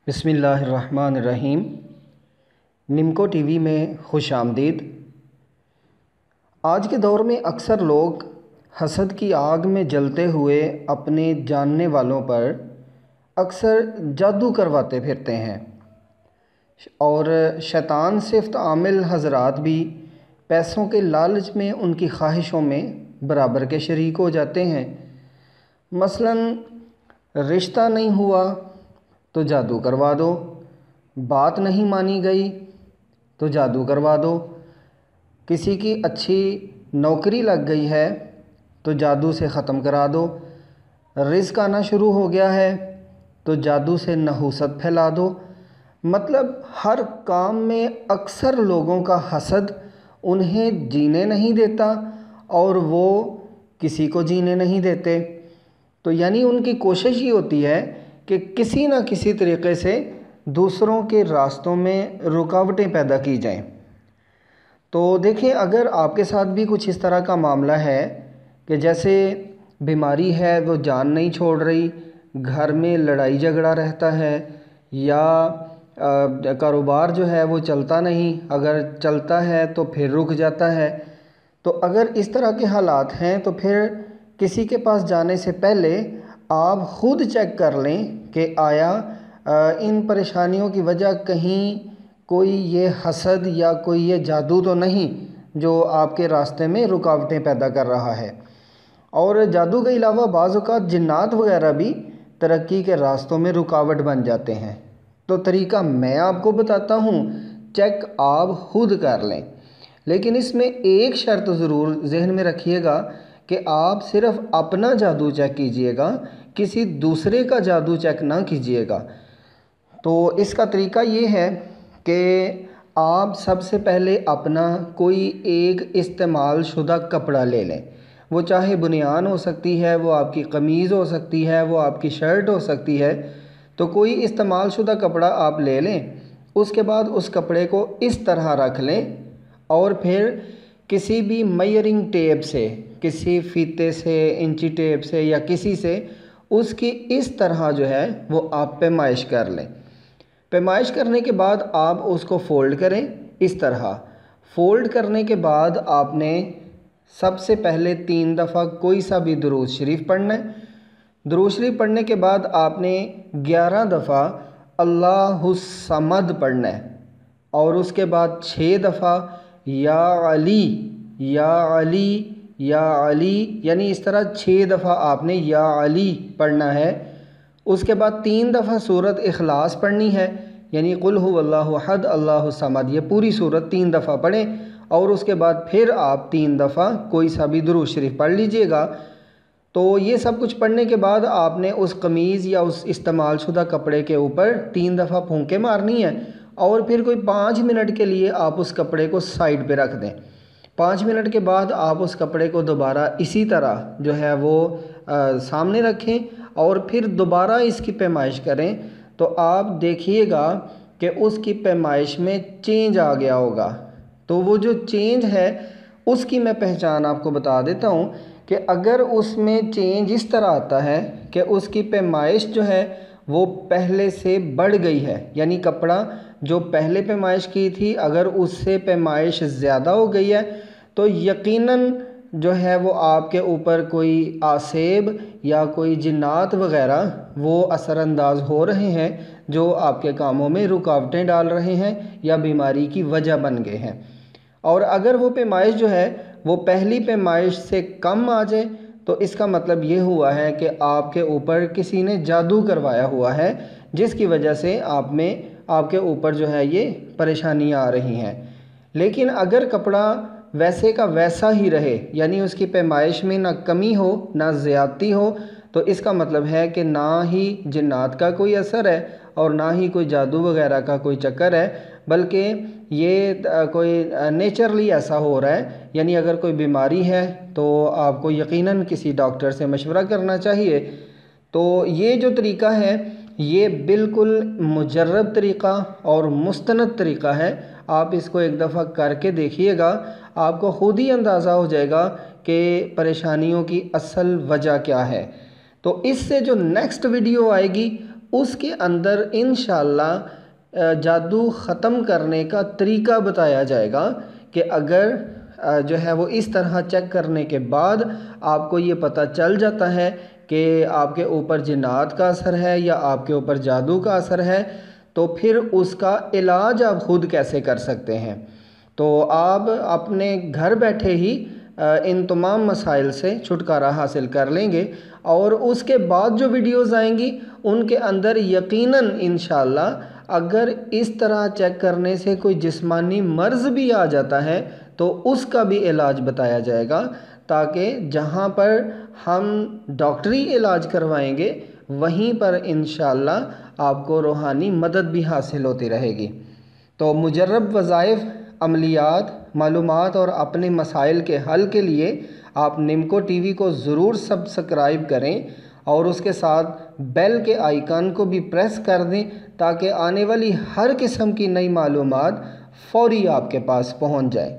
بسم اللہ الرحمن الرحیم۔ نمکو ٹی وی میں خوش آمدید۔ آج کے دور میں اکثر لوگ حسد کی آگ میں جلتے ہوئے اپنے جاننے والوں پر اکثر جادو کرواتے پھرتے ہیں، اور شیطان صفت عامل حضرات بھی پیسوں کے لالچ میں ان کی خواہشوں میں برابر کے شریک ہو جاتے ہیں۔ مثلاً رشتہ نہیں ہوا تو جادو کروا دو، بات نہیں مانی گئی تو جادو کروا دو، کسی کی اچھی نوکری لگ گئی ہے تو جادو سے ختم کرا دو، رزق آنا شروع ہو گیا ہے تو جادو سے نحوست پھیلا دو۔ مطلب ہر کام میں اکثر لوگوں کا حسد انہیں جینے نہیں دیتا اور وہ کسی کو جینے نہیں دیتے۔ تو یعنی ان کی کوشش یہ ہوتی ہے کہ کسی نہ کسی طریقے سے دوسروں کے راستوں میں رکاوٹیں پیدا کی جائیں۔ تو دیکھیں، اگر آپ کے ساتھ بھی کچھ اس طرح کا معاملہ ہے کہ جیسے بیماری ہے وہ جان نہیں چھوڑ رہی، گھر میں لڑائی جھگڑا رہتا ہے، یا کاروبار جو ہے وہ چلتا نہیں، اگر چلتا ہے تو پھر رک جاتا ہے، تو اگر اس طرح کے حالات ہیں تو پھر کسی کے پاس جانے سے پہلے آپ خود چیک کر لیں کہ آیا ان پریشانیوں کی وجہ کہیں کوئی یہ حسد یا کوئی یہ جادو تو نہیں جو آپ کے راستے میں رکاوٹیں پیدا کر رہا ہے۔ اور جادو کے علاوہ بعض اوقات جنات وغیرہ بھی ترقی کے راستوں میں رکاوٹ بن جاتے ہیں۔ تو طریقہ میں آپ کو بتاتا ہوں، چیک آپ خود کر لیں، لیکن اس میں ایک شرط ضرور ذہن میں رکھیے گا کہ آپ صرف اپنا جادو چیک کیجئے گا، کسی دوسرے کا جادو چیک نہ کیجئے گا۔ تو اس کا طریقہ یہ ہے کہ آپ سب سے پہلے اپنا کوئی ایک استعمال شدہ کپڑا لے لیں، وہ چاہے بنیان ہو سکتی ہے، وہ آپ کی قمیض ہو سکتی ہے، وہ آپ کی شرٹ ہو سکتی ہے، تو کوئی استعمال شدہ کپڑا آپ لے لیں۔ اس کے بعد اس کپڑے کو اس طرح رکھ لیں اور پھر کسی بھی میئرنگ ٹیپ سے، کسی فیتے سے، انچی ٹیپ سے یا کسی سے اس کی اس طرح جو ہے وہ آپ پیمائش کر لیں۔ پیمائش کرنے کے بعد آپ اس کو فولڈ کریں، اس طرح فولڈ کرنے کے بعد آپ نے سب سے پہلے 3 دفعہ کوئی سا بھی درود شریف پڑھنا ہے۔ درود شریف پڑھنے کے بعد آپ نے 11 دفعہ اللہ الصمد پڑھنا ہے، اور اس کے بعد 6 دفعہ یا علی یا علی یا علی، یعنی اس طرح 6 دفعہ آپ نے یا علی پڑھنا ہے۔ اس کے بعد 3 دفعہ سورۃ اخلاص پڑھنی ہے، یعنی قل هو اللہ احد اللہ الصمد، یہ پوری سورت 3 دفعہ پڑھیں، اور اس کے بعد پھر آپ 3 دفعہ کوئی سا بھی درود شریف پڑھ لیجئے گا۔ تو یہ سب کچھ پڑھنے کے بعد آپ نے اس قمیض یا اس استعمال شدہ کپڑے کے اوپر 3 دفعہ پھونکے مارنی ہے، اور پھر کوئی 5 منٹ کے لیے آپ اس کپڑے کو سائیڈ پہ رکھ دیں۔ 5 منٹ کے بعد آپ اس کپڑے کو دوبارہ اسی طرح جو ہے وہ سامنے رکھیں اور پھر دوبارہ اس کی پیمائش کریں، تو آپ دیکھیے گا کہ اس کی پیمائش میں چینج آ گیا ہوگا۔ تو وہ جو چینج ہے اس کی میں پہچان آپ کو بتا دیتا ہوں کہ اگر اس میں چینج اس طرح آتا ہے کہ اس کی پیمائش جو ہے وہ پہلے سے بڑھ گئی ہے، یعنی کپڑا جو پہلے پیمائش کی تھی اگر اس سے پیمائش زیادہ ہو گئی ہے، تو یقیناً جو ہے وہ آپ کے اوپر کوئی آسیب یا کوئی جنات وغیرہ وہ اثر انداز ہو رہے ہیں جو آپ کے کاموں میں رکاوٹیں ڈال رہے ہیں یا بیماری کی وجہ بن گئے ہیں۔ اور اگر وہ پیمائش جو ہے وہ پہلی پیمائش سے کم آ جائے تو اس کا مطلب یہ ہوا ہے کہ آپ کے اوپر کسی نے جادو کروایا ہوا ہے، جس کی وجہ سے آپ کے اوپر جو ہے یہ پریشانیاں آ رہی ہیں۔ لیکن اگر کپڑا ویسے کا ویسا ہی رہے، یعنی اس کی پیمائش میں نہ کمی ہو نہ زیادتی ہو، تو اس کا مطلب ہے کہ نہ ہی جنات کا کوئی اثر ہے اور نہ ہی کوئی جادو وغیرہ کا کوئی چکر ہے، بلکہ یہ کوئی نیچرلی ایسا ہو رہا ہے۔ یعنی اگر کوئی بیماری ہے تو آپ کو یقیناً کسی ڈاکٹر سے مشورہ کرنا چاہیے۔ تو یہ جو طریقہ ہے یہ بالکل مجرب طریقہ اور مستند طریقہ ہے، آپ اس کو ایک دفعہ کر کے دیکھیے گا، آپ کو خود ہی اندازہ ہو جائے گا کہ پریشانیوں کی اصل وجہ کیا ہے۔ تو اس سے جو نیکسٹ ویڈیو آئے گی اس کے اندر انشاءاللہ جادو ختم کرنے کا طریقہ بتایا جائے گا کہ اگر جو ہے وہ اس طرح چیک کرنے کے بعد آپ کو یہ پتہ چل جاتا ہے کہ آپ کے اوپر جنات کا اثر ہے یا آپ کے اوپر جادو کا اثر ہے، تو پھر اس کا علاج آپ خود کیسے کر سکتے ہیں۔ تو آپ اپنے گھر بیٹھے ہی ان تمام مسائل سے چھٹکارا حاصل کر لیں گے، اور اس کے بعد جو ویڈیوز آئیں گی ان کے اندر یقیناً انشاءاللہ اگر اس طرح چیک کرنے سے کوئی جسمانی مرض بھی آ جاتا ہے تو اس کا بھی علاج بتایا جائے گا، تاکہ جہاں پر ہم ڈاکٹری علاج کروائیں گے وہیں پر انشاءاللہ آپ کو روحانی مدد بھی حاصل ہوتی رہے گی۔ تو مجرب وظائف، عملیات، معلومات اور اپنے مسائل کے حل کے لیے آپ نمکو ٹی وی کو ضرور سبسکرائب کریں اور اس کے ساتھ بیل کے آئیکن کو بھی پریس کر دیں تاکہ آنے والی ہر قسم کی نئی معلومات فوری آپ کے پاس پہنچ جائے۔